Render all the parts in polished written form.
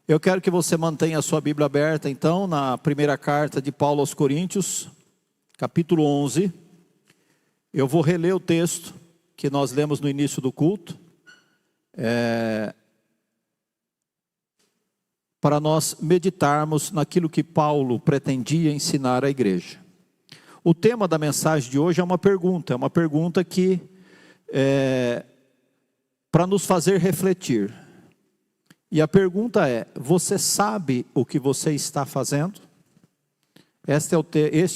Eu quero que você mantenha a sua Bíblia aberta, então, na primeira carta de Paulo aos Coríntios, capítulo 11. Eu vou reler o texto que nós lemos no início do culto, para nós meditarmos naquilo que Paulo pretendia ensinar à igreja. O tema da mensagem de hoje é uma pergunta que para nos fazer refletir. E a pergunta é: você sabe o que você está fazendo? Este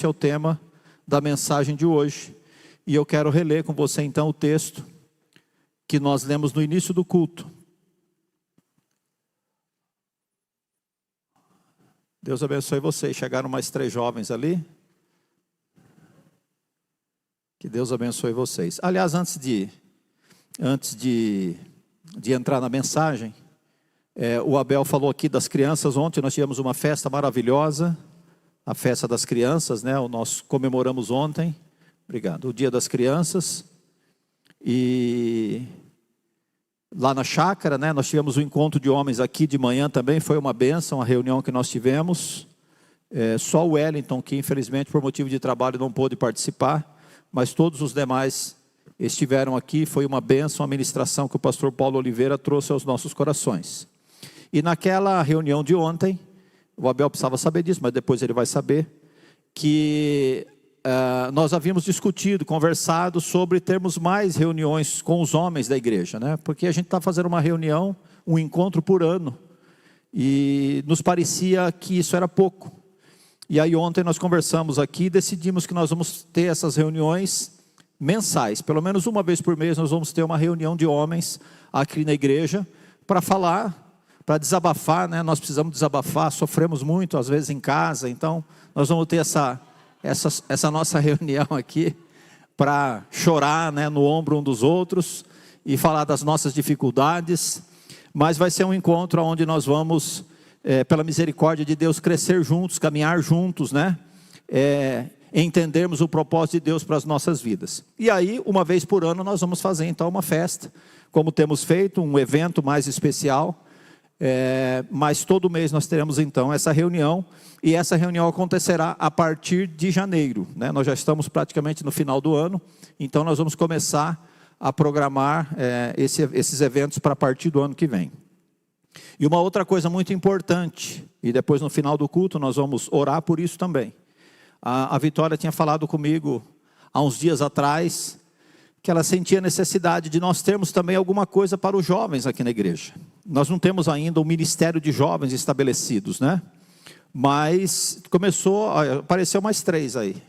é o tema da mensagem de hoje. E eu quero reler com você então o texto que nós lemos no início do culto. Deus abençoe vocês. Chegaram mais 3 jovens ali. Que Deus abençoe vocês. Aliás, antes de entrar na mensagem, o Abel falou aqui das crianças. Ontem nós tivemos uma festa maravilhosa, a festa das crianças, né? Nós comemoramos ontem, obrigado, o Dia das Crianças. E lá na chácara, né, nós tivemos um encontro de homens aqui de manhã também, foi uma bênção a reunião que nós tivemos. Só o Wellington, que infelizmente por motivo de trabalho não pôde participar, mas todos os demais estiveram aqui. Foi uma bênção a ministração que o pastor Paulo Oliveira trouxe aos nossos corações. E naquela reunião de ontem, o Abel precisava saber disso, mas depois ele vai saber, que nós havíamos discutido, conversado sobre termos mais reuniões com os homens da igreja, né? Porque a gente está fazendo uma reunião, um encontro por ano, e nos parecia que isso era pouco. E aí ontem nós conversamos aqui e decidimos que nós vamos ter essas reuniões mensais, pelo menos uma vez por mês nós vamos ter uma reunião de homens aqui na igreja, para falar, para desabafar, né? Nós precisamos desabafar, sofremos muito às vezes em casa, então nós vamos ter essa nossa reunião aqui, para chorar, né, no ombro um dos outros, e falar das nossas dificuldades. Mas vai ser um encontro onde nós vamos, pela misericórdia de Deus, crescer juntos, caminhar juntos, né? Entendermos o propósito de Deus para as nossas vidas. E aí, uma vez por ano, nós vamos fazer então uma festa, como temos feito, um evento mais especial. Mas todo mês nós teremos então essa reunião, e essa reunião acontecerá a partir de janeiro, né? Nós já estamos praticamente no final do ano, então nós vamos começar a programar esses eventos para a partir do ano que vem. E uma outra coisa muito importante, e depois no final do culto nós vamos orar por isso também. A Vitória tinha falado comigo há uns dias atrás, que ela sentia necessidade de nós termos também alguma coisa para os jovens aqui na igreja. Nós não temos ainda um ministério de jovens estabelecidos, né? Mas apareceu mais 3 aí.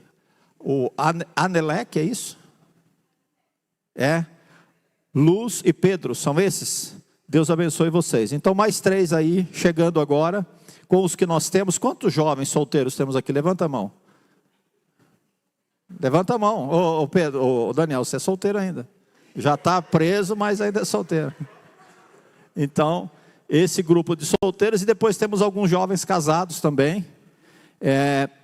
O Anelec, é isso? Luz e Pedro, são esses? Deus abençoe vocês. Então mais 3 aí, chegando agora, com os que nós temos. Quantos jovens solteiros temos aqui? Levanta a mão. Levanta a mão. Ô Pedro, ô Daniel, você é solteiro ainda. Já está preso, mas ainda é solteiro. Então, esse grupo de solteiros, e depois temos alguns jovens casados também.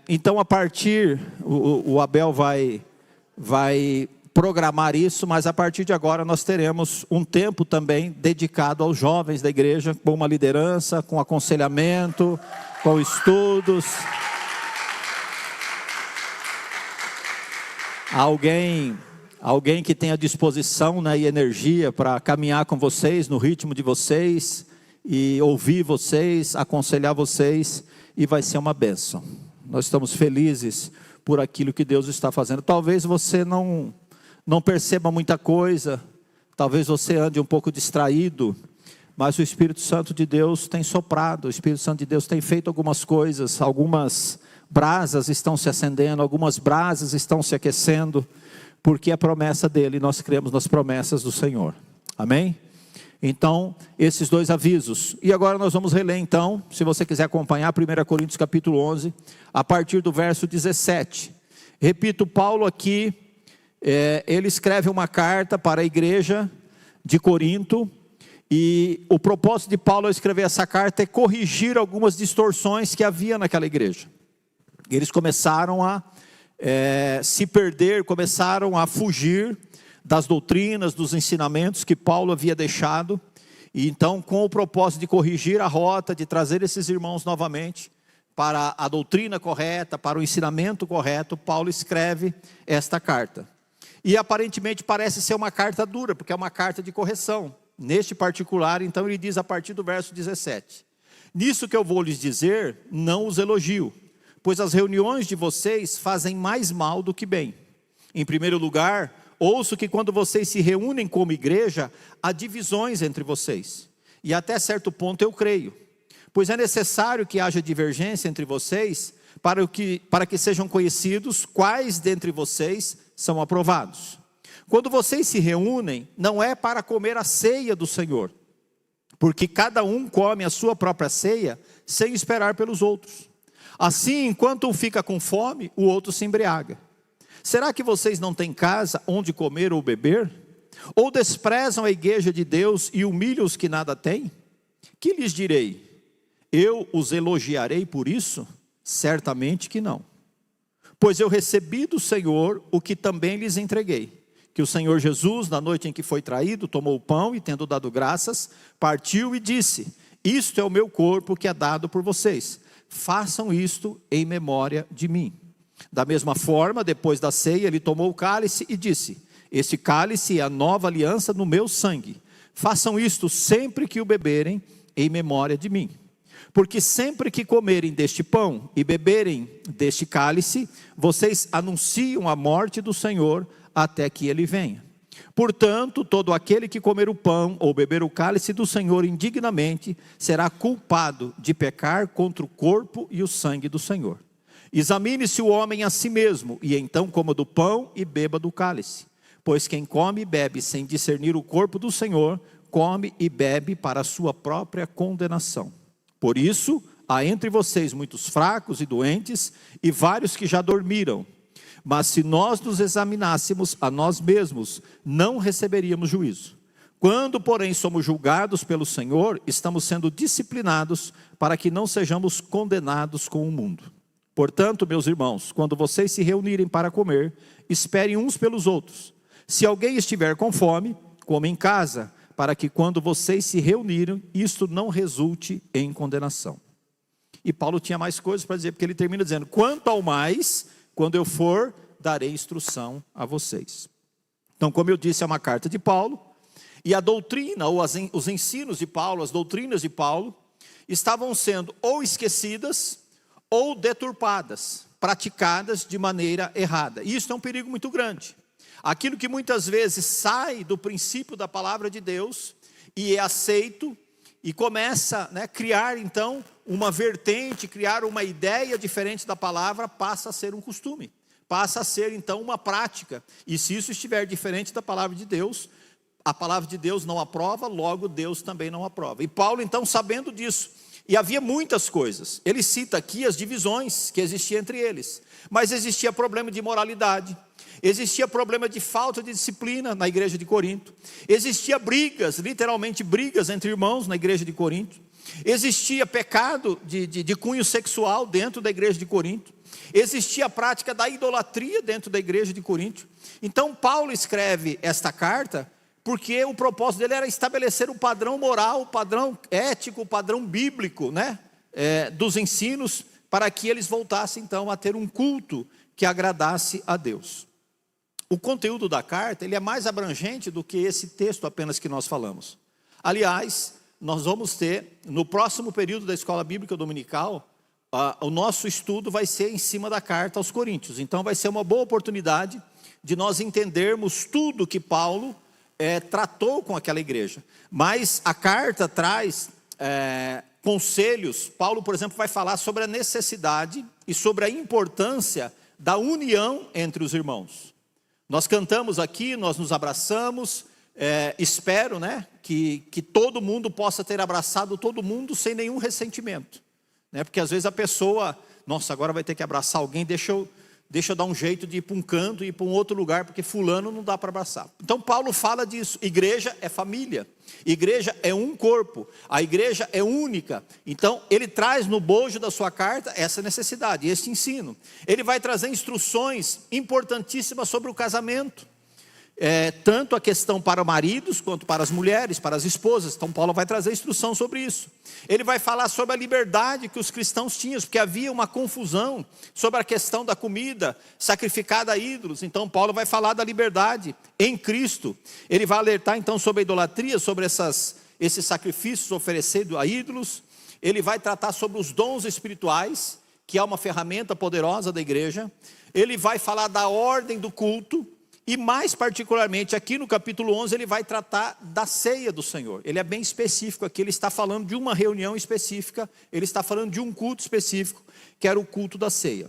Então, a partir, o Abel vai programar isso, mas a partir de agora nós teremos um tempo também dedicado aos jovens da igreja, com uma liderança, com aconselhamento, com estudos. Alguém que tenha disposição, né, e energia para caminhar com vocês, no ritmo de vocês, e ouvir vocês, aconselhar vocês, e vai ser uma bênção. Nós estamos felizes por aquilo que Deus está fazendo. Talvez você não perceba muita coisa, talvez você ande um pouco distraído, mas o Espírito Santo de Deus tem soprado, o Espírito Santo de Deus tem feito algumas coisas, algumas brasas estão se acendendo, algumas brasas estão se aquecendo, porque é promessa dele, nós cremos nas promessas do Senhor. Amém? Então, esses 2 avisos. E agora nós vamos reler então, se você quiser acompanhar, 1 Coríntios capítulo 11, a partir do verso 17. Repito, Paulo aqui, ele escreve uma carta para a igreja de Corinto, e o propósito de Paulo ao escrever essa carta é corrigir algumas distorções que havia naquela igreja. Eles começaram a se perder, começaram a fugir das doutrinas, dos ensinamentos que Paulo havia deixado, E então, com o propósito de corrigir a rota, de trazer esses irmãos novamente para a doutrina correta, para o ensinamento correto, Paulo escreve esta carta. E aparentemente parece ser uma carta dura, porque é uma carta de correção. Neste particular, então, ele diz a partir do verso 17: nisso que eu vou lhes dizer, não os elogio, pois as reuniões de vocês fazem mais mal do que bem. Em primeiro lugar, ouço que quando vocês se reúnem como igreja, há divisões entre vocês. E até certo ponto eu creio. Pois é necessário que haja divergência entre vocês, para que sejam conhecidos quais dentre vocês são aprovados. Quando vocês se reúnem, não é para comer a ceia do Senhor, porque cada um come a sua própria ceia, sem esperar pelos outros. Assim, enquanto um fica com fome, o outro se embriaga. Será que vocês não têm casa onde comer ou beber? Ou desprezam a igreja de Deus e humilham os que nada têm? Que lhes direi? Eu os elogiarei por isso? Certamente que não. Pois eu recebi do Senhor o que também lhes entreguei. Que o Senhor Jesus, na noite em que foi traído, tomou o pão e, tendo dado graças, partiu e disse: isto é o meu corpo que é dado por vocês. Façam isto em memória de mim. Da mesma forma, depois da ceia, ele tomou o cálice e disse: este cálice é a nova aliança no meu sangue. Façam isto sempre que o beberem em memória de mim. Porque sempre que comerem deste pão e beberem deste cálice, vocês anunciam a morte do Senhor até que ele venha. Portanto, todo aquele que comer o pão ou beber o cálice do Senhor indignamente, será culpado de pecar contra o corpo e o sangue do Senhor. Examine-se o homem a si mesmo, e então coma do pão e beba do cálice. Pois quem come e bebe sem discernir o corpo do Senhor, come e bebe para a sua própria condenação. Por isso, há entre vocês muitos fracos e doentes, e vários que já dormiram. Mas se nós nos examinássemos a nós mesmos, não receberíamos juízo. Quando, porém, somos julgados pelo Senhor, estamos sendo disciplinados para que não sejamos condenados com o mundo. Portanto, meus irmãos, quando vocês se reunirem para comer, esperem uns pelos outros. Se alguém estiver com fome, coma em casa, para que quando vocês se reunirem, isto não resulte em condenação. E Paulo tinha mais coisas para dizer, porque ele termina dizendo: quanto ao mais, quando eu for, darei instrução a vocês. Então, como eu disse, é uma carta de Paulo, e a doutrina, ou os ensinos de Paulo, as doutrinas de Paulo, estavam sendo ou esquecidas, ou deturpadas, praticadas de maneira errada. E isso é um perigo muito grande. Aquilo que muitas vezes sai do princípio da palavra de Deus e é aceito e começa a criar então uma vertente, criar uma ideia diferente da palavra, passa a ser um costume, passa a ser então uma prática. E se isso estiver diferente da palavra de Deus, a palavra de Deus não aprova, logo Deus também não aprova. E Paulo então, sabendo disso, e havia muitas coisas, ele cita aqui as divisões que existiam entre eles, mas existia problema de moralidade, existia problema de falta de disciplina na igreja de Corinto, existia brigas, literalmente brigas entre irmãos na igreja de Corinto, existia pecado de cunho sexual dentro da igreja de Corinto, existia a prática da idolatria dentro da igreja de Corinto. Então Paulo escreve esta carta porque o propósito dele era estabelecer o padrão moral, o padrão ético, o padrão bíblico, dos ensinos, para que eles voltassem então a ter um culto que agradasse a Deus. O conteúdo da carta, ele é mais abrangente do que esse texto apenas que nós falamos. Aliás, nós vamos ter, no próximo período da Escola Bíblica Dominical, o nosso estudo vai ser em cima da carta aos Coríntios. Então vai ser uma boa oportunidade de nós entendermos tudo que Paulo tratou com aquela igreja. Mas a carta traz conselhos. Paulo, por exemplo, vai falar sobre a necessidade e sobre a importância da união entre os irmãos. Nós cantamos aqui, nós nos abraçamos, espero que todo mundo possa ter abraçado todo mundo sem nenhum ressentimento. Porque às vezes a pessoa, nossa, agora vai ter que abraçar alguém, deixa eu dar um jeito de ir para um canto e ir para um outro lugar, porque fulano não dá para abraçar. Então Paulo fala disso, igreja é família, igreja é um corpo, a igreja é única. Então ele traz no bojo da sua carta essa necessidade, esse ensino. Ele vai trazer instruções importantíssimas sobre o casamento. tanto a questão para maridos, quanto para as mulheres, para as esposas. Então Paulo vai trazer instrução sobre isso. Ele vai falar sobre a liberdade que os cristãos tinham, porque havia uma confusão sobre a questão da comida sacrificada a ídolos. Então Paulo vai falar da liberdade em Cristo. Ele vai alertar então sobre a idolatria, sobre esses sacrifícios oferecidos a ídolos. Ele vai tratar sobre os dons espirituais, que é uma ferramenta poderosa da igreja. Ele vai falar da ordem do culto. E mais particularmente aqui no capítulo 11 ele vai tratar da ceia do Senhor. Ele é bem específico aqui, ele está falando de uma reunião específica, ele está falando de um culto específico, que era o culto da ceia.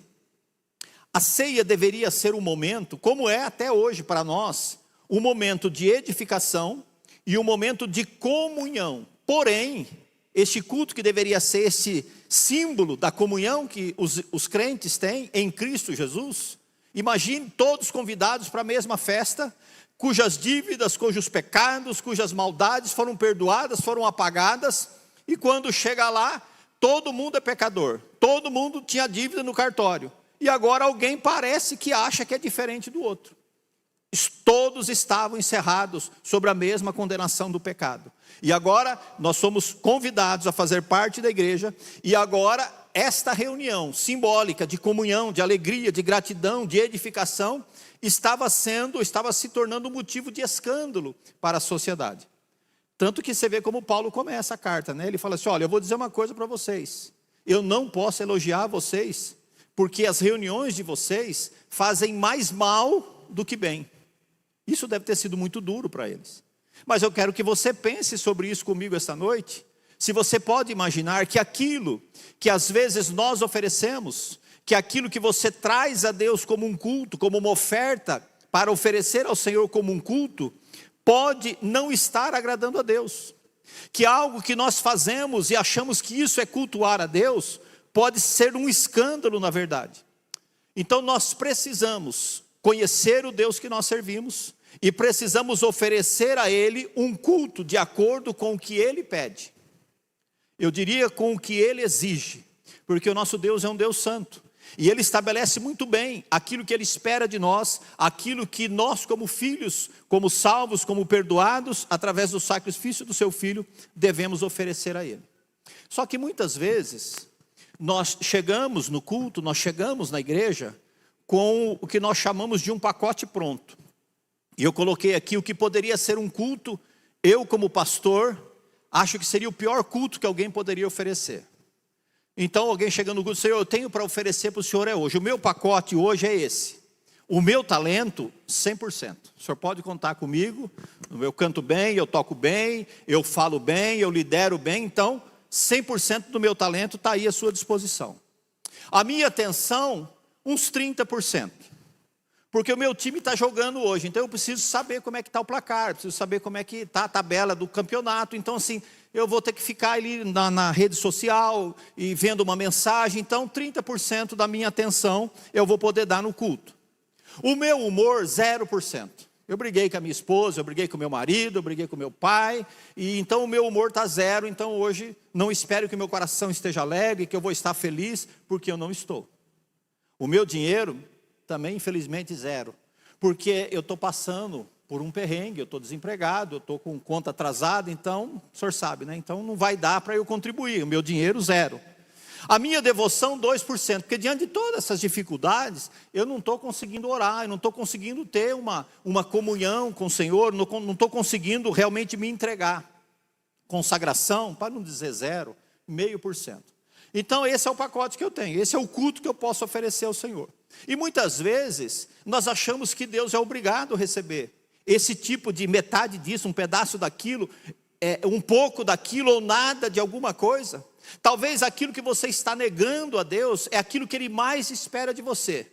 A ceia deveria ser um momento, como é até hoje para nós, um momento de edificação e um momento de comunhão. Porém, este culto que deveria ser esse símbolo da comunhão que os crentes têm em Cristo Jesus, imagine todos convidados para a mesma festa, cujas dívidas, cujos pecados, cujas maldades foram perdoadas, foram apagadas, e quando chega lá, todo mundo é pecador, todo mundo tinha dívida no cartório, e agora alguém parece que acha que é diferente do outro. Todos estavam encerrados sobre a mesma condenação do pecado. E agora nós somos convidados a fazer parte da igreja, e agora esta reunião simbólica de comunhão, de alegria, de gratidão, de edificação, estava se tornando um motivo de escândalo para a sociedade. Tanto que você vê como Paulo começa a carta, né? Ele fala assim: olha, eu vou dizer uma coisa para vocês, eu não posso elogiar vocês, porque as reuniões de vocês fazem mais mal do que bem. Isso deve ter sido muito duro para eles. Mas eu quero que você pense sobre isso comigo esta noite. Se você pode imaginar que aquilo que às vezes nós oferecemos, que aquilo que você traz a Deus como um culto, como uma oferta para oferecer ao Senhor como um culto, pode não estar agradando a Deus. Que algo que nós fazemos e achamos que isso é cultuar a Deus, pode ser um escândalo na verdade. Então nós precisamos conhecer o Deus que nós servimos e precisamos oferecer a Ele um culto de acordo com o que Ele pede. Eu diria com o que Ele exige, porque o nosso Deus é um Deus santo, e Ele estabelece muito bem aquilo que Ele espera de nós, aquilo que nós como filhos, como salvos, como perdoados, através do sacrifício do seu Filho, devemos oferecer a Ele. Só que muitas vezes, nós chegamos no culto, nós chegamos na igreja, com o que nós chamamos de um pacote pronto. E eu coloquei aqui o que poderia ser um culto, eu como pastor, acho que seria o pior culto que alguém poderia oferecer. Então alguém chegando no culto, Senhor, eu tenho para oferecer para o Senhor hoje. O meu pacote hoje é esse. O meu talento, 100%. O Senhor pode contar comigo. Eu canto bem, eu toco bem, eu falo bem, eu lidero bem. Então, 100% do meu talento está aí à sua disposição. A minha atenção, uns 30%. Porque o meu time está jogando hoje, então eu preciso saber como é que está o placar, preciso saber como é que está a tabela do campeonato. Então assim, eu vou ter que ficar ali na rede social e vendo uma mensagem. Então 30% da minha atenção eu vou poder dar no culto. O meu humor, 0%. Eu briguei com a minha esposa, eu briguei com o meu marido, eu briguei com o meu pai, e então o meu humor está 0, então hoje não espero que o meu coração esteja alegre, que eu vou estar feliz, porque eu não estou. O meu dinheiro também, infelizmente, 0. Porque eu estou passando por um perrengue, eu estou desempregado, eu estou com conta atrasada, então, o senhor sabe, né? Então não vai dar para eu contribuir, o meu dinheiro 0. A minha devoção 2%, porque diante de todas essas dificuldades, eu não estou conseguindo orar, eu não estou conseguindo ter uma comunhão com o Senhor, não estou conseguindo realmente me entregar. Consagração, para não dizer 0, 0,5%. Então esse é o pacote que eu tenho, esse é o culto que eu posso oferecer ao Senhor. E muitas vezes nós achamos que Deus é obrigado a receber esse tipo de metade disso, um pedaço daquilo, um pouco daquilo ou nada de alguma coisa. Talvez aquilo que você está negando a Deus é aquilo que Ele mais espera de você.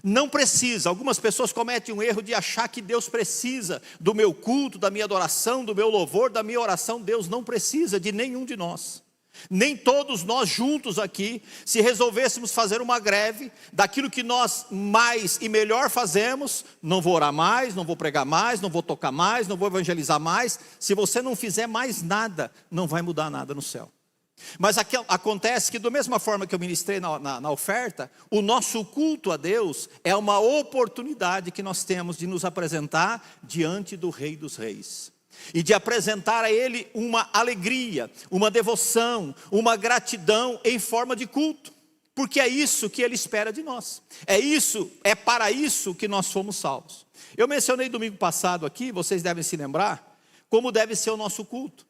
Não precisa, algumas pessoas cometem um erro de achar que Deus precisa do meu culto, da minha adoração, do meu louvor, da minha oração. Deus não precisa de nenhum de nós. Nem todos nós juntos aqui, se resolvêssemos fazer uma greve daquilo que nós mais e melhor fazemos, não vou orar mais, não vou pregar mais, não vou tocar mais, não vou evangelizar mais. Se você não fizer mais nada, não vai mudar nada no céu. Mas acontece que, da mesma forma que eu ministrei na oferta, o nosso culto a Deus é uma oportunidade que nós temos de nos apresentar diante do Rei dos Reis. E de apresentar a Ele uma alegria, uma devoção, uma gratidão em forma de culto. Porque é isso que Ele espera de nós. É para isso que nós fomos salvos. Eu mencionei domingo passado aqui, vocês devem se lembrar, como deve ser o nosso culto.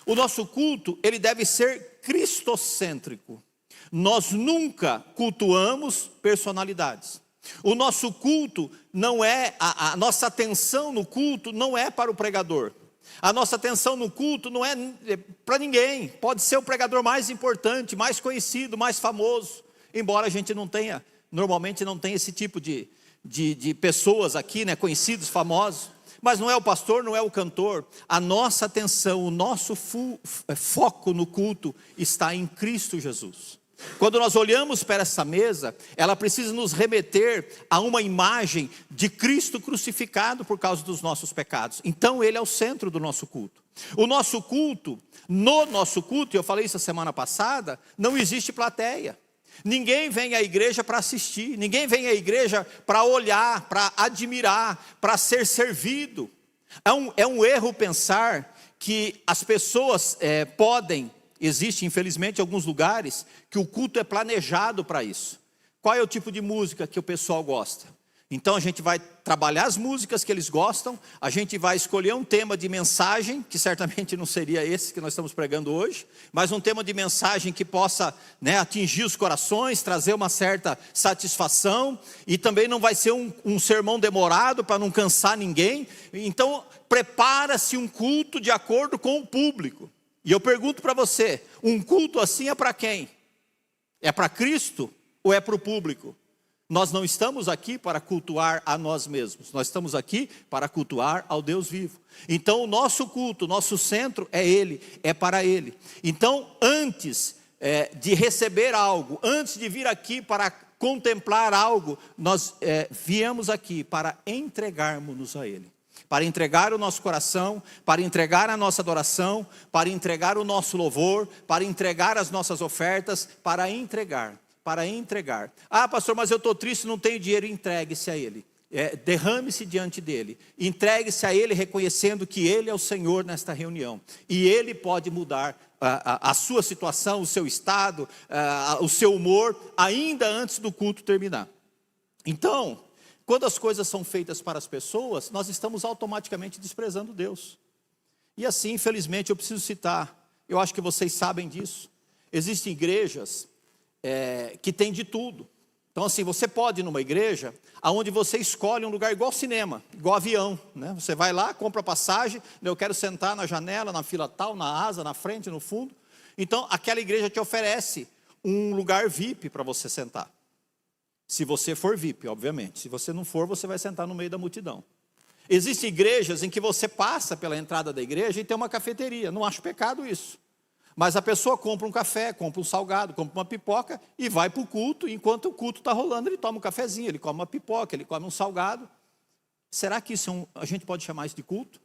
O nosso culto, ele deve ser cristocêntrico. Nós nunca cultuamos personalidades. O nosso culto não é, a nossa atenção no culto não é para o pregador. A nossa atenção no culto não é para ninguém. Pode ser o pregador mais importante, mais conhecido, mais famoso. Embora a gente normalmente não tenha esse tipo de pessoas aqui, né, conhecidos, famosos. Mas não é o pastor, não é o cantor. A nossa atenção, o nosso foco no culto está em Cristo Jesus. Quando nós olhamos para essa mesa, ela precisa nos remeter a uma imagem de Cristo crucificado por causa dos nossos pecados. Então Ele é o centro do nosso culto. No nosso culto, e eu falei isso a semana passada, não existe plateia. Ninguém vem à igreja para assistir, ninguém vem à igreja para olhar, para admirar, para ser servido. É um erro pensar que as pessoas existe infelizmente alguns lugares que o culto é planejado para isso. Qual é o tipo de música que o pessoal gosta? Então a gente vai trabalhar as músicas que eles gostam, a gente vai escolher um tema de mensagem, que certamente não seria esse que nós estamos pregando hoje, mas um tema de mensagem que possa, né, atingir os corações, trazer uma certa satisfação, e também não vai ser um sermão demorado para não cansar ninguém. Então prepara-se um culto de acordo com o público. E eu pergunto para você, um culto assim é para quem? É para Cristo ou é para o público? Nós não estamos aqui para cultuar a nós mesmos, nós estamos aqui para cultuar ao Deus vivo. Então o nosso culto, o nosso centro é Ele, é para Ele. Então antes de receber algo, antes de vir aqui para contemplar algo, nós viemos aqui para entregarmos-nos a Ele. Para entregar o nosso coração, para entregar a nossa adoração, para entregar o nosso louvor, para entregar as nossas ofertas, para entregar. Ah, pastor, mas eu estou triste, não tenho dinheiro. Entregue-se a Ele, derrame-se diante dEle, entregue-se a Ele reconhecendo que Ele é o Senhor nesta reunião, e Ele pode mudar a sua situação, o seu estado, o seu humor, ainda antes do culto terminar. Então, quando as coisas são feitas para as pessoas, nós estamos automaticamente desprezando Deus. E assim, infelizmente, eu preciso citar, eu acho que vocês sabem disso, existem igrejas que tem de tudo. Então assim, você pode ir numa igreja onde você escolhe um lugar igual cinema, igual avião, né? Você vai lá, compra passagem, eu quero sentar na janela, na fila tal, na asa, na frente, no fundo. Então aquela igreja te oferece um lugar VIP para você sentar. Se você for VIP, obviamente. Se você não for, você vai sentar no meio da multidão. Existem igrejas em que você passa pela entrada da igreja e tem uma cafeteria. Não acho pecado isso. Mas a pessoa compra um café, compra um salgado, compra uma pipoca e vai para o culto. Enquanto o culto está rolando, ele toma um cafezinho, ele come uma pipoca, ele come um salgado. Será que isso a gente pode chamar isso de culto?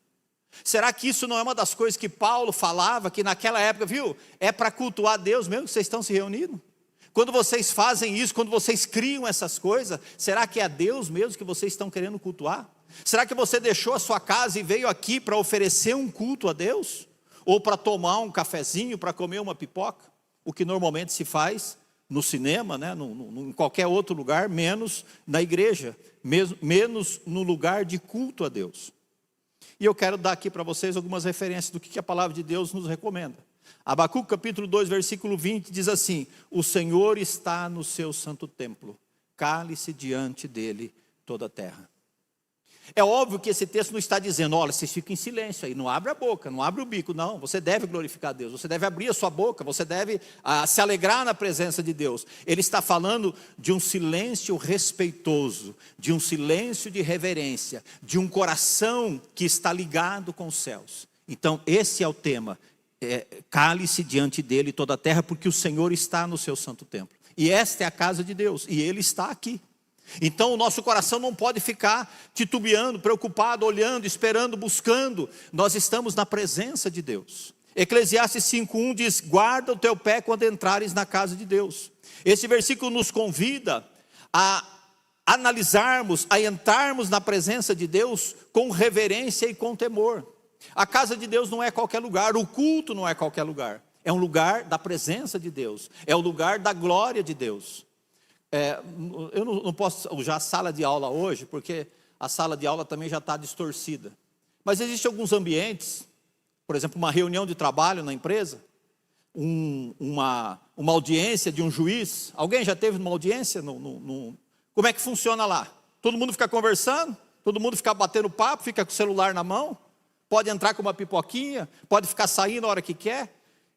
Será que isso não é uma das coisas que Paulo falava, que naquela época, viu? É para cultuar Deus mesmo que vocês estão se reunindo? Quando vocês fazem isso, quando vocês criam essas coisas, será que é a Deus mesmo que vocês estão querendo cultuar? Será que você deixou a sua casa e veio aqui para oferecer um culto a Deus? Ou para tomar um cafezinho, para comer uma pipoca? O que normalmente se faz no cinema, né? Em qualquer outro lugar, menos na igreja, menos no lugar de culto a Deus. E eu quero dar aqui para vocês algumas referências do que a palavra de Deus nos recomenda. Abacuque capítulo 2, versículo 20 diz assim: o Senhor está no seu santo templo, cale-se diante dele toda a terra. É óbvio que esse texto não está dizendo, olha, vocês ficam em silêncio aí, não abre a boca, não abre o bico. Não, você deve glorificar a Deus, você deve abrir a sua boca, você deve se alegrar na presença de Deus. Ele está falando de um silêncio respeitoso, de um silêncio de reverência, de um coração que está ligado com os céus. Então esse é o tema, cale-se diante dele toda a terra, porque o Senhor está no seu santo templo. E esta é a casa de Deus, e Ele está aqui. Então o nosso coração não pode ficar titubeando, preocupado, olhando, esperando, buscando. Nós estamos na presença de Deus. Eclesiastes 5:1 diz: guarda o teu pé quando entrares na casa de Deus. Esse versículo nos convida a analisarmos, a entrarmos na presença de Deus com reverência e com temor. A casa de Deus não é qualquer lugar, o culto não é qualquer lugar. É um lugar da presença de Deus, é o lugar da glória de Deus. Eu não posso usar a sala de aula hoje, porque a sala de aula também já está distorcida. Mas existem alguns ambientes, por exemplo, uma reunião de trabalho na empresa, uma audiência de um juiz. Alguém já teve uma audiência? Como é que funciona lá? Todo mundo fica conversando? Todo mundo fica batendo papo, fica com o celular na mão? Pode entrar com uma pipoquinha? Pode ficar saindo a hora que quer?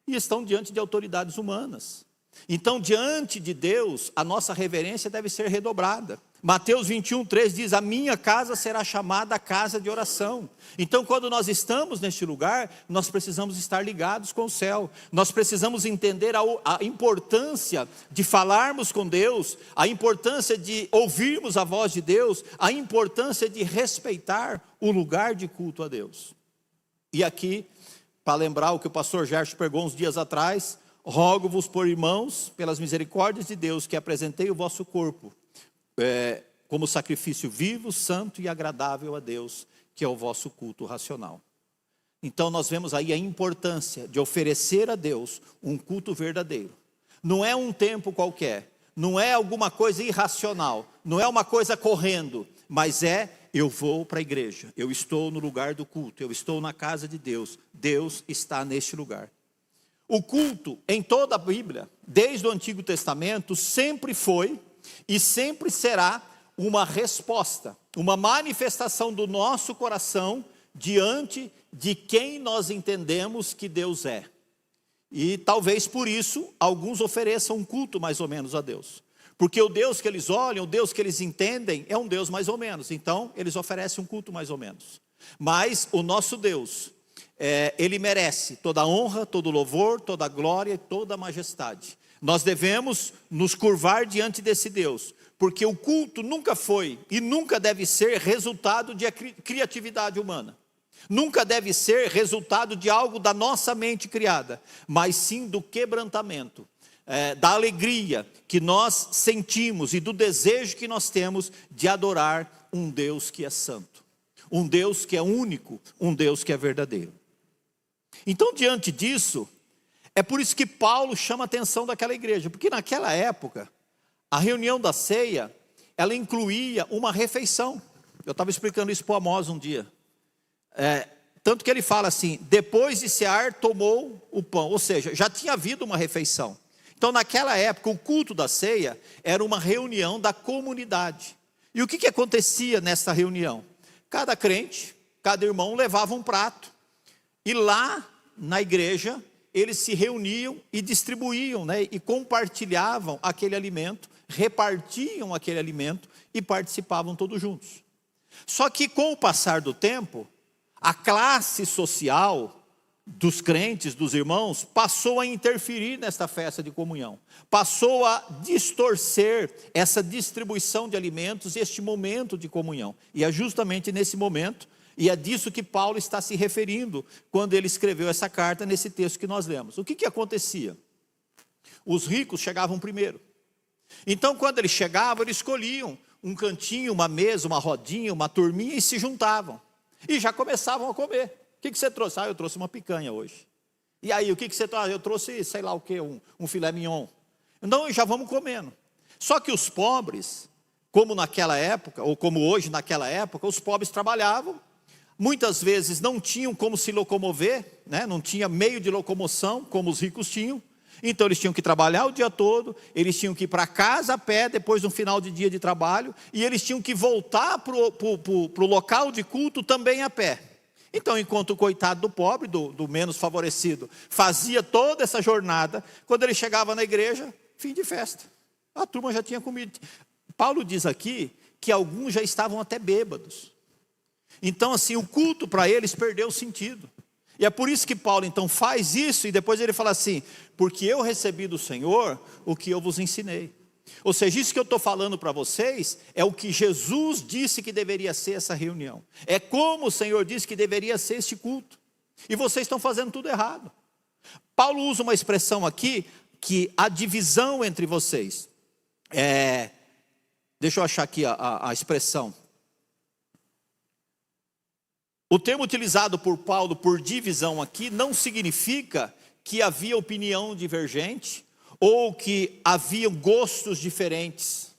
E estão diante de autoridades humanas. Então, diante de Deus, a nossa reverência deve ser redobrada. Mateus 21:3 diz: a minha casa será chamada casa de oração. Então, quando nós estamos neste lugar, nós precisamos estar ligados com o céu. Nós precisamos entender a importância de falarmos com Deus, a importância de ouvirmos a voz de Deus, a importância de respeitar o lugar de culto a Deus. E aqui, para lembrar o que o pastor Gerson pregou uns dias atrás: rogo-vos por irmãos, pelas misericórdias de Deus, que apresentei o vosso corpo como sacrifício vivo, santo e agradável a Deus, que é o vosso culto racional. Então nós vemos aí a importância de oferecer a Deus um culto verdadeiro. Não é um tempo qualquer, não é alguma coisa irracional, não é uma coisa correndo, mas eu vou para a igreja, eu estou no lugar do culto, eu estou na casa de Deus, Deus está neste lugar. O culto em toda a Bíblia, desde o Antigo Testamento, sempre foi e sempre será uma resposta, uma manifestação do nosso coração diante de quem nós entendemos que Deus é. E talvez por isso alguns ofereçam um culto mais ou menos a Deus, porque o Deus que eles olham, o Deus que eles entendem é um Deus mais ou menos, então eles oferecem um culto mais ou menos. Mas o nosso Deus, Ele merece toda a honra, todo o louvor, toda a glória e toda a majestade. Nós devemos nos curvar diante desse Deus, porque o culto nunca foi e nunca deve ser resultado de criatividade humana. Nunca deve ser resultado de algo da nossa mente criada, mas sim do quebrantamento, da alegria que nós sentimos e do desejo que nós temos de adorar um Deus que é santo, um Deus que é único, um Deus que é verdadeiro. Então, diante disso, é por isso que Paulo chama a atenção daquela igreja, porque naquela época, a reunião da ceia, ela incluía uma refeição. Eu estava explicando isso para o Amós um dia. Tanto que ele fala assim: depois de cear, tomou o pão, ou seja, já tinha havido uma refeição. Então, naquela época, o culto da ceia era uma reunião da comunidade. E o que acontecia nessa reunião? Cada crente, cada irmão levava um prato, e lá na igreja, eles se reuniam e distribuíam, e compartilhavam aquele alimento, repartiam aquele alimento e participavam todos juntos. Só que com o passar do tempo, a classe social dos crentes, dos irmãos, passou a interferir nesta festa de comunhão, passou a distorcer essa distribuição de alimentos, este momento de comunhão. E é justamente nesse momento, e é disso que Paulo está se referindo quando ele escreveu essa carta nesse texto que nós lemos. O que acontecia? Os ricos chegavam primeiro. Então, quando eles chegavam, eles escolhiam um cantinho, uma mesa, uma rodinha, uma turminha e se juntavam. E já começavam a comer. O que você trouxe? Eu trouxe uma picanha hoje. E aí, o que você trouxe? Eu trouxe, sei lá o que, um filé mignon. Então, já vamos comendo. Só que os pobres, como naquela época, ou como hoje naquela época, os pobres trabalhavam. Muitas vezes não tinham como se locomover, não tinha meio de locomoção como os ricos tinham. Então eles tinham que trabalhar o dia todo, eles tinham que ir para casa a pé depois de um final de dia de trabalho, e eles tinham que voltar para o local de culto também a pé. Então, enquanto o coitado do pobre, do menos favorecido, fazia toda essa jornada, quando ele chegava na igreja, fim de festa. A turma já tinha comido. Paulo diz aqui que alguns já estavam até bêbados. Então, assim, o culto para eles perdeu o sentido. E é por isso que Paulo, então, faz isso, e depois ele fala assim: porque eu recebi do Senhor o que eu vos ensinei. Ou seja, isso que eu estou falando para vocês é o que Jesus disse que deveria ser essa reunião. É como o Senhor disse que deveria ser este culto. E vocês estão fazendo tudo errado. Paulo usa uma expressão aqui, que a divisão entre vocês, deixa eu achar aqui a expressão. O termo utilizado por Paulo por divisão aqui não significa que havia opinião divergente ou que haviam gostos diferentes.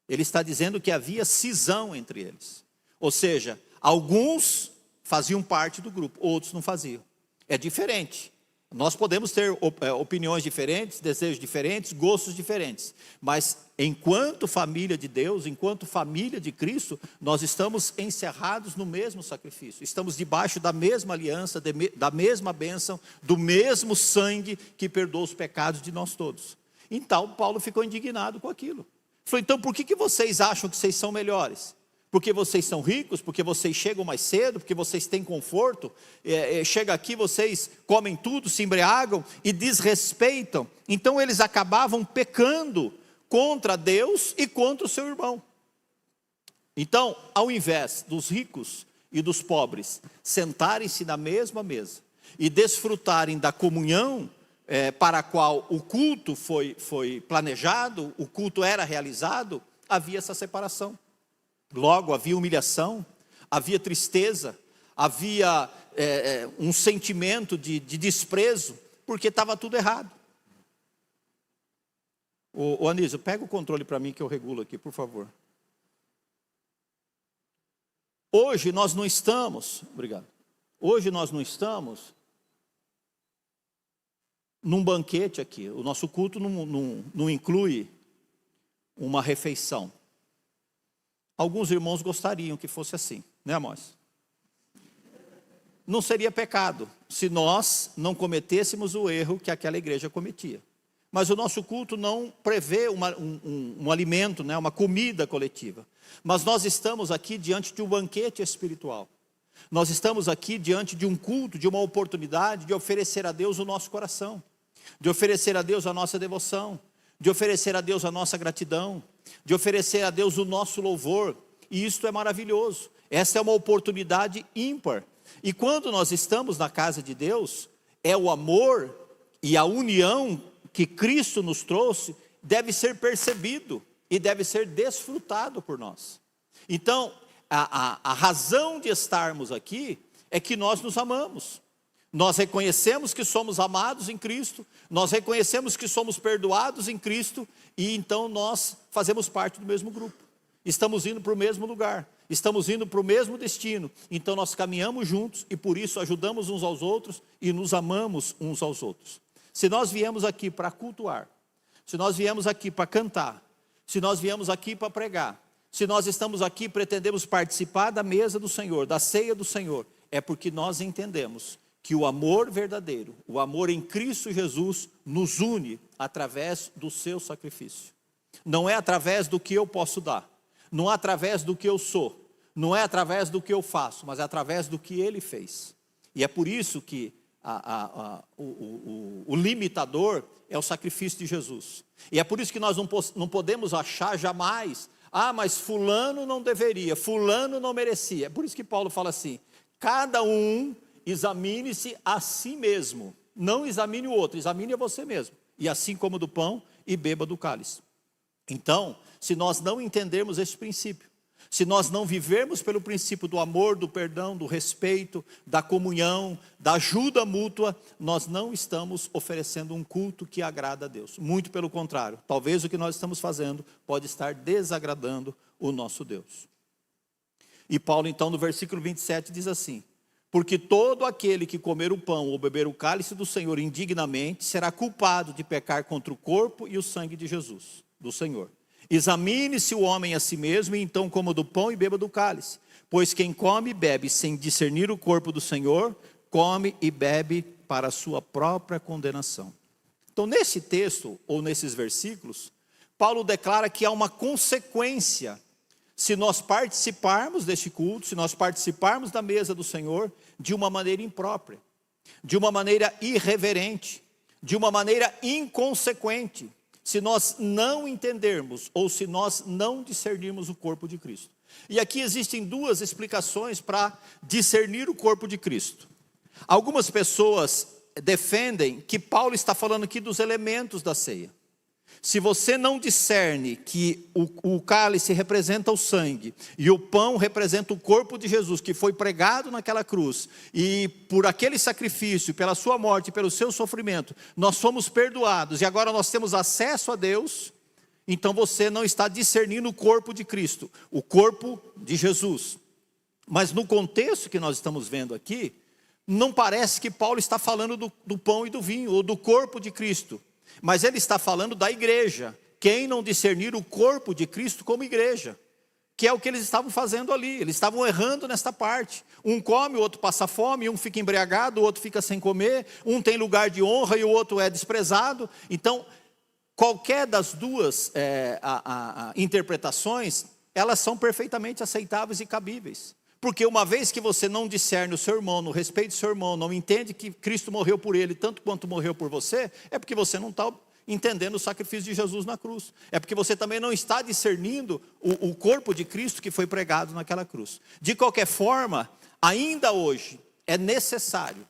Ele está dizendo que havia cisão entre eles. Ou seja, alguns faziam parte do grupo, outros não faziam. É diferente. Nós podemos ter opiniões diferentes, desejos diferentes, gostos diferentes. Mas enquanto família de Deus, enquanto família de Cristo, nós estamos encerrados no mesmo sacrifício. Estamos debaixo da mesma aliança, da mesma bênção, do mesmo sangue que perdoa os pecados de nós todos. Então Paulo ficou indignado com aquilo. Falou, então por que vocês acham que vocês são melhores? Porque vocês são ricos, porque vocês chegam mais cedo, porque vocês têm conforto, chega aqui, vocês comem tudo, se embriagam e desrespeitam. Então eles acabavam pecando contra Deus e contra o seu irmão. Então, ao invés dos ricos e dos pobres sentarem-se na mesma mesa e desfrutarem da comunhão para a qual o culto foi planejado, o culto era realizado, havia essa separação. Logo, havia humilhação, havia tristeza, havia um sentimento de desprezo, porque estava tudo errado. Ô Anísio, pega o controle para mim que eu regulo aqui, por favor. Hoje nós não estamos, obrigado. Hoje nós não estamos num banquete aqui. O nosso culto não inclui uma refeição. Alguns irmãos gostariam que fosse assim, né, Amós? Não seria pecado se nós não cometêssemos o erro que aquela igreja cometia. Mas o nosso culto não prevê um alimento, né, uma comida coletiva. Mas nós estamos aqui diante de um banquete espiritual. Nós estamos aqui diante de um culto, de uma oportunidade de oferecer a Deus o nosso coração, de oferecer a Deus a nossa devoção, de oferecer a Deus a nossa gratidão, de oferecer a Deus o nosso louvor, e isto é maravilhoso. Essa é uma oportunidade ímpar, e quando nós estamos na casa de Deus, é o amor e a união que Cristo nos trouxe, deve ser percebido, e deve ser desfrutado por nós. Então, a razão de estarmos aqui, é que nós nos amamos. Nós reconhecemos que somos amados em Cristo, nós reconhecemos que somos perdoados em Cristo, e então nós fazemos parte do mesmo grupo. Estamos indo para o mesmo lugar, estamos indo para o mesmo destino, então nós caminhamos juntos, e por isso ajudamos uns aos outros, e nos amamos uns aos outros. Se nós viemos aqui para cultuar, se nós viemos aqui para cantar, se nós viemos aqui para pregar, se nós estamos aqui e pretendemos participar da mesa do Senhor, da ceia do Senhor, é porque nós entendemos que o amor verdadeiro, o amor em Cristo Jesus, nos une através do seu sacrifício. Não é através do que eu posso dar, não é através do que eu sou, não é através do que eu faço, mas é através do que Ele fez. E é por isso que o limitador é o sacrifício de Jesus. E é por isso que nós não podemos achar jamais, mas fulano não deveria, fulano não merecia. É por isso que Paulo fala assim, cada um examine-se a si mesmo, não examine o outro, examine a você mesmo, e assim como do pão e beba do cálice. Então, se nós não entendermos esse princípio, se nós não vivermos pelo princípio do amor, do perdão, do respeito, da comunhão, da ajuda mútua, nós não estamos oferecendo um culto que agrada a Deus. Muito pelo contrário, talvez o que nós estamos fazendo pode estar desagradando o nosso Deus. E Paulo então no versículo 27 diz assim, porque todo aquele que comer o pão ou beber o cálice do Senhor indignamente, será culpado de pecar contra o corpo e o sangue de Jesus, do Senhor. Examine-se o homem a si mesmo, e então coma do pão e beba do cálice. Pois quem come e bebe sem discernir o corpo do Senhor, come e bebe para a sua própria condenação. Então nesse texto, ou nesses versículos, Paulo declara que há uma consequência se nós participarmos deste culto, se nós participarmos da mesa do Senhor de uma maneira imprópria, de uma maneira irreverente, de uma maneira inconsequente, se nós não entendermos ou se nós não discernirmos o corpo de Cristo. E aqui existem duas explicações para discernir o corpo de Cristo. Algumas pessoas defendem que Paulo está falando aqui dos elementos da ceia. Se você não discerne que o cálice representa o sangue e o pão representa o corpo de Jesus, que foi pregado naquela cruz, e por aquele sacrifício, pela sua morte, pelo seu sofrimento, nós fomos perdoados e agora nós temos acesso a Deus, então você não está discernindo o corpo de Cristo, o corpo de Jesus. Mas no contexto que nós estamos vendo aqui, não parece que Paulo está falando do pão e do vinho, ou do corpo de Cristo. Mas ele está falando da igreja. Quem não discernir o corpo de Cristo como igreja, que é o que eles estavam fazendo ali. Eles estavam errando nesta parte. Um come, o outro passa fome, um fica embriagado, o outro fica sem comer, um tem lugar de honra e o outro é desprezado. Então, qualquer das duas interpretações, elas são perfeitamente aceitáveis e cabíveis. Porque uma vez que você não discerne o seu irmão, no respeito do seu irmão, não entende que Cristo morreu por ele tanto quanto morreu por você, é porque você não está entendendo o sacrifício de Jesus na cruz. É porque você também não está discernindo o corpo de Cristo que foi pregado naquela cruz. De qualquer forma, ainda hoje é necessário,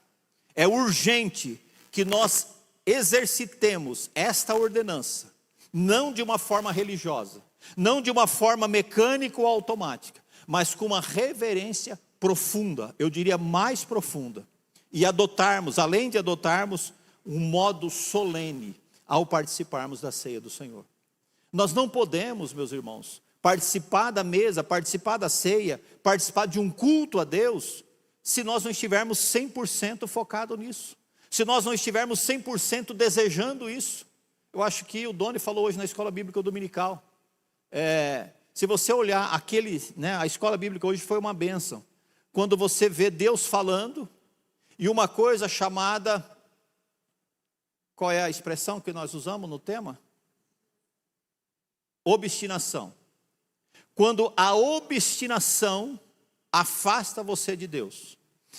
é urgente que nós exercitemos esta ordenança, não de uma forma religiosa, não de uma forma mecânica ou automática, mas com uma reverência profunda, eu diria mais profunda, e adotarmos, além de adotarmos, um modo solene ao participarmos da ceia do Senhor. Nós não podemos, meus irmãos, participar da mesa, participar da ceia, participar de um culto a Deus, se nós não estivermos 100% focados nisso, se nós não estivermos 100% desejando isso. Eu acho que o Doni falou hoje na escola bíblica dominical, se você olhar a escola bíblica hoje foi uma bênção. Quando você vê Deus falando, e uma coisa chamada, qual é a expressão que nós usamos no tema? Obstinação. Quando a obstinação afasta você de Deus.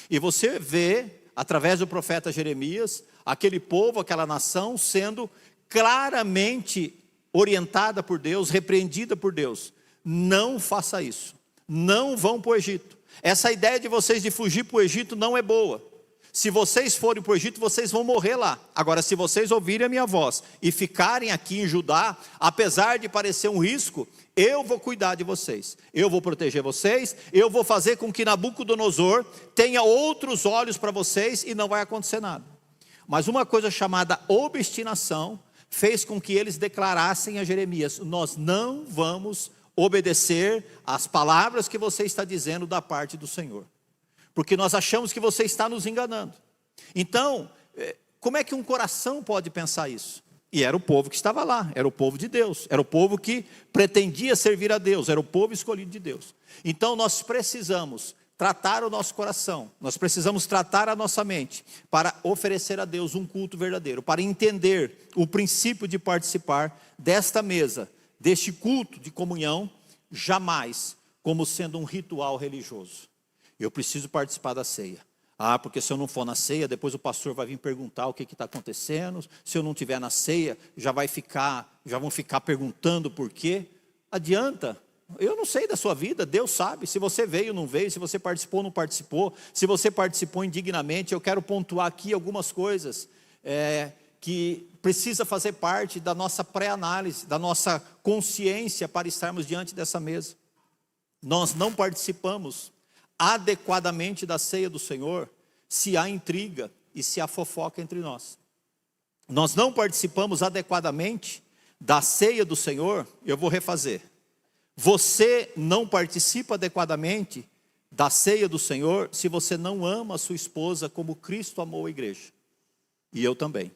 E você vê, através do profeta Jeremias, aquele povo, aquela nação, sendo claramente orientada por Deus, repreendida por Deus. Não faça isso, não vão para o Egito. Essa ideia de vocês de fugir para o Egito não é boa. Se vocês forem para o Egito, vocês vão morrer lá. Agora, se vocês ouvirem a minha voz e ficarem aqui em Judá, apesar de parecer um risco, eu vou cuidar de vocês, eu vou proteger vocês, eu vou fazer com que Nabucodonosor tenha outros olhos para vocês e não vai acontecer nada. Mas uma coisa chamada obstinação fez com que eles declarassem a Jeremias: nós não vamos obedecer às palavras que você está dizendo da parte do Senhor, porque nós achamos que você está nos enganando. Então, como é que um coração pode pensar isso? E era o povo que estava lá, era o povo de Deus, era o povo que pretendia servir a Deus, era o povo escolhido de Deus. Então nós precisamos tratar o nosso coração, nós precisamos tratar a nossa mente, para oferecer a Deus um culto verdadeiro, para entender o princípio de participar desta mesa, deste culto de comunhão, jamais como sendo um ritual religioso. Eu preciso participar da ceia. Porque se eu não for na ceia, depois o pastor vai vir perguntar o que está acontecendo. Se eu não estiver na ceia, já vão ficar perguntando por quê. Adianta? Eu não sei da sua vida, Deus sabe. Se você veio ou não veio, se você participou ou não participou, se você participou indignamente. Eu quero pontuar aqui algumas coisas que precisa fazer parte da nossa pré-análise, da nossa consciência para estarmos diante dessa mesa. Nós não participamos adequadamente da ceia do Senhor se há intriga e se há fofoca entre nós. Nós não participamos adequadamente da ceia do Senhor, eu vou refazer. Você não participa adequadamente da ceia do Senhor se você não ama a sua esposa como Cristo amou a igreja. E eu também.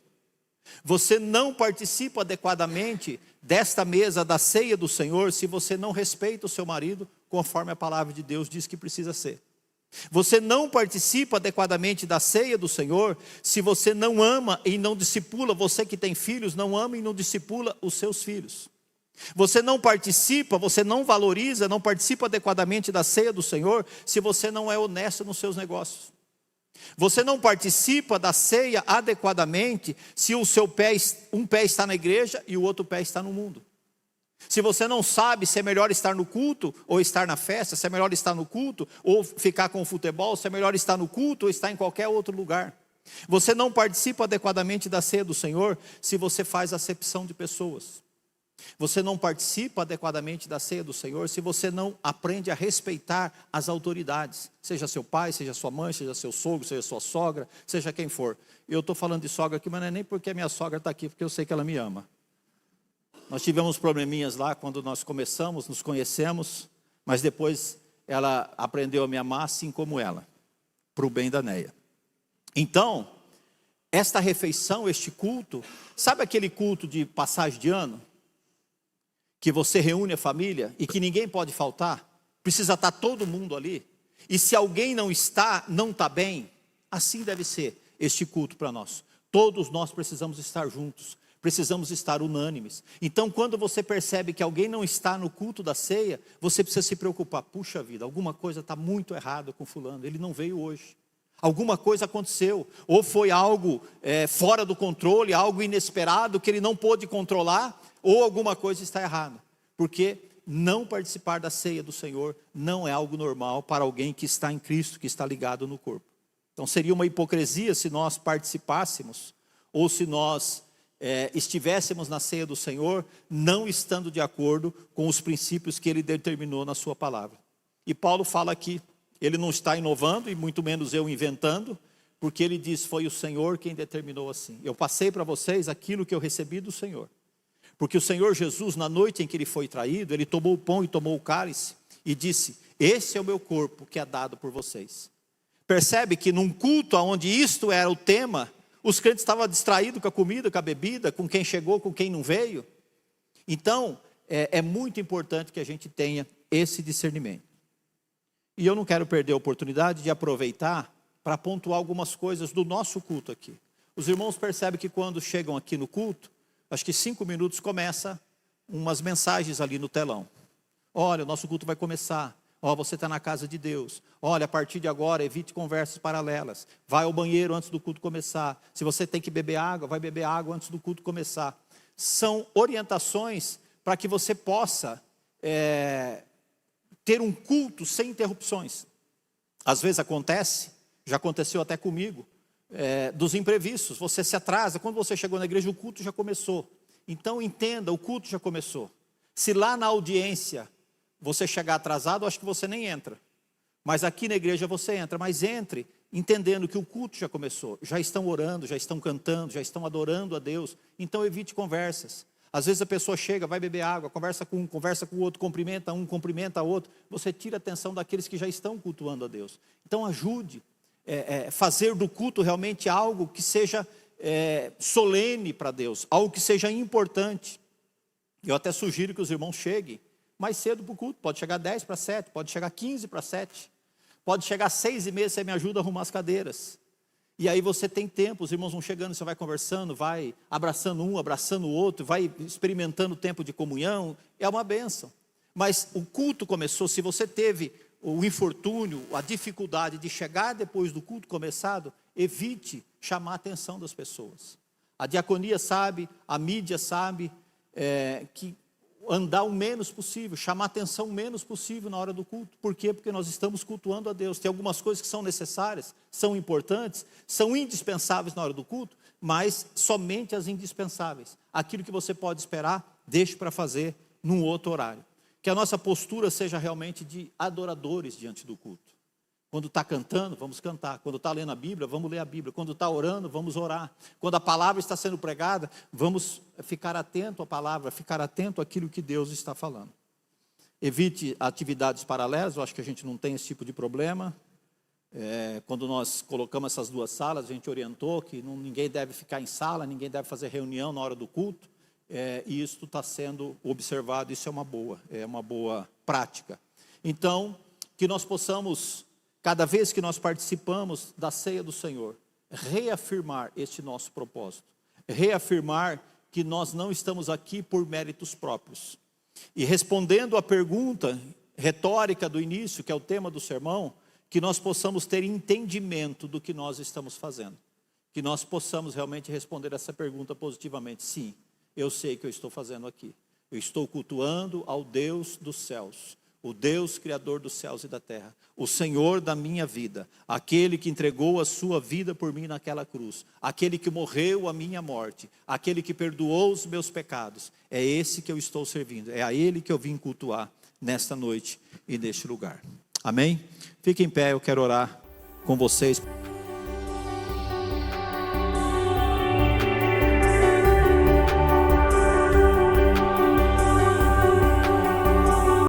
Você não participa adequadamente desta mesa da ceia do Senhor se você não respeita o seu marido conforme a palavra de Deus diz que precisa ser. Você não participa adequadamente da ceia do Senhor se você não ama e não discipula, você que tem filhos, não ama e não discipula os seus filhos. Você não participa, você não valoriza, não participa adequadamente da ceia do Senhor se você não é honesto nos seus negócios. Você não participa da ceia adequadamente se um pé está na igreja e o outro pé está no mundo. Se você não sabe se é melhor estar no culto ou estar na festa, se é melhor estar no culto ou ficar com o futebol, se é melhor estar no culto ou estar em qualquer outro lugar. Você não participa adequadamente da ceia do Senhor se você faz acepção de pessoas. Você não participa adequadamente da ceia do Senhor se você não aprende a respeitar as autoridades. Seja seu pai, seja sua mãe, seja seu sogro, seja sua sogra, seja quem for. Eu estou falando de sogra aqui, mas não é nem porque a minha sogra está aqui, porque eu sei que ela me ama. Nós tivemos probleminhas lá quando nós começamos, nos conhecemos, mas depois ela aprendeu a me amar assim como ela, para o bem da Neia. Então, esta refeição, este culto, sabe aquele culto de passagem de ano? Que você reúne a família e que ninguém pode faltar? Precisa estar todo mundo ali. E se alguém não está bem, assim deve ser este culto para nós. Todos nós precisamos estar juntos, precisamos estar unânimes. Então, quando você percebe que alguém não está no culto da ceia, você precisa se preocupar. Puxa vida, alguma coisa está muito errada com fulano, ele não veio hoje. Alguma coisa aconteceu, ou foi algo fora do controle, algo inesperado que ele não pôde controlar, ou alguma coisa está errada. Porque não participar da ceia do Senhor não é algo normal para alguém que está em Cristo, que está ligado no corpo. Então seria uma hipocrisia se nós participássemos, ou se nós estivéssemos na ceia do Senhor, não estando de acordo com os princípios que Ele determinou na sua palavra. E Paulo fala aqui, ele não está inovando, e muito menos eu inventando, porque ele diz, foi o Senhor quem determinou assim. Eu passei para vocês aquilo que eu recebi do Senhor. Porque o Senhor Jesus, na noite em que ele foi traído, ele tomou o pão e tomou o cálice, e disse, esse é o meu corpo que é dado por vocês. Percebe que num culto onde isto era o tema, os crentes estavam distraídos com a comida, com a bebida, com quem chegou, com quem não veio. Então, é muito importante que a gente tenha esse discernimento. E eu não quero perder a oportunidade de aproveitar para pontuar algumas coisas do nosso culto aqui. Os irmãos percebem que quando chegam aqui no culto, acho que 5 minutos começa umas mensagens ali no telão. Olha, o nosso culto vai começar. Ó, você está na casa de Deus. Olha, a partir de agora, evite conversas paralelas. Vai ao banheiro antes do culto começar. Se você tem que beber água, vai beber água antes do culto começar. São orientações para que você possa ter um culto sem interrupções. Às vezes acontece, já aconteceu até comigo, dos imprevistos. Você se atrasa, quando você chegou na igreja, o culto já começou. Então entenda, o culto já começou. Se lá na audiência você chegar atrasado, acho que você nem entra. Mas aqui na igreja você entra, mas entre entendendo que o culto já começou. Já estão orando, já estão cantando, já estão adorando a Deus. Então evite conversas. Às vezes a pessoa chega, vai beber água, conversa com um, conversa com o outro, cumprimenta outro. Você tira a atenção daqueles que já estão cultuando a Deus. Então ajude, fazer do culto realmente algo que seja solene para Deus, algo que seja importante. Eu até sugiro que os irmãos cheguem mais cedo para o culto. Pode chegar 10 para 7, pode chegar 15 para 7, pode chegar 6:30, você me ajuda a arrumar as cadeiras. E aí você tem tempo, os irmãos vão chegando, você vai conversando, vai abraçando um, abraçando o outro, vai experimentando o tempo de comunhão, é uma bênção. Mas o culto começou, se você teve o infortúnio, a dificuldade de chegar depois do culto começado, evite chamar a atenção das pessoas. A diaconia sabe, a mídia sabe, que andar o menos possível, chamar a atenção o menos possível na hora do culto. Por quê? Porque nós estamos cultuando a Deus. Tem algumas coisas que são necessárias, são importantes, são indispensáveis na hora do culto, mas somente as indispensáveis. Aquilo que você pode esperar, deixe para fazer num outro horário. Que a nossa postura seja realmente de adoradores diante do culto. Quando está cantando, vamos cantar. Quando está lendo a Bíblia, vamos ler a Bíblia. Quando está orando, vamos orar. Quando a palavra está sendo pregada, vamos ficar atento à palavra, ficar atento àquilo que Deus está falando. Evite atividades paralelas, eu acho que a gente não tem esse tipo de problema. Quando nós colocamos essas duas salas, a gente orientou que ninguém deve ficar em sala, ninguém deve fazer reunião na hora do culto. E isso está sendo observado, isso é uma boa prática. Então, que nós possamos, cada vez que nós participamos da ceia do Senhor, reafirmar este nosso propósito, reafirmar que nós não estamos aqui por méritos próprios. E respondendo à pergunta retórica do início, que é o tema do sermão, que nós possamos ter entendimento do que nós estamos fazendo. Que nós possamos realmente responder essa pergunta positivamente. Sim, eu sei o que eu estou fazendo aqui. Eu estou cultuando ao Deus dos céus, o Deus Criador dos céus e da terra, o Senhor da minha vida, aquele que entregou a sua vida por mim naquela cruz, aquele que morreu a minha morte, aquele que perdoou os meus pecados, é esse que eu estou servindo, é a Ele que eu vim cultuar nesta noite e neste lugar. Amém? Fiquem em pé, eu quero orar com vocês.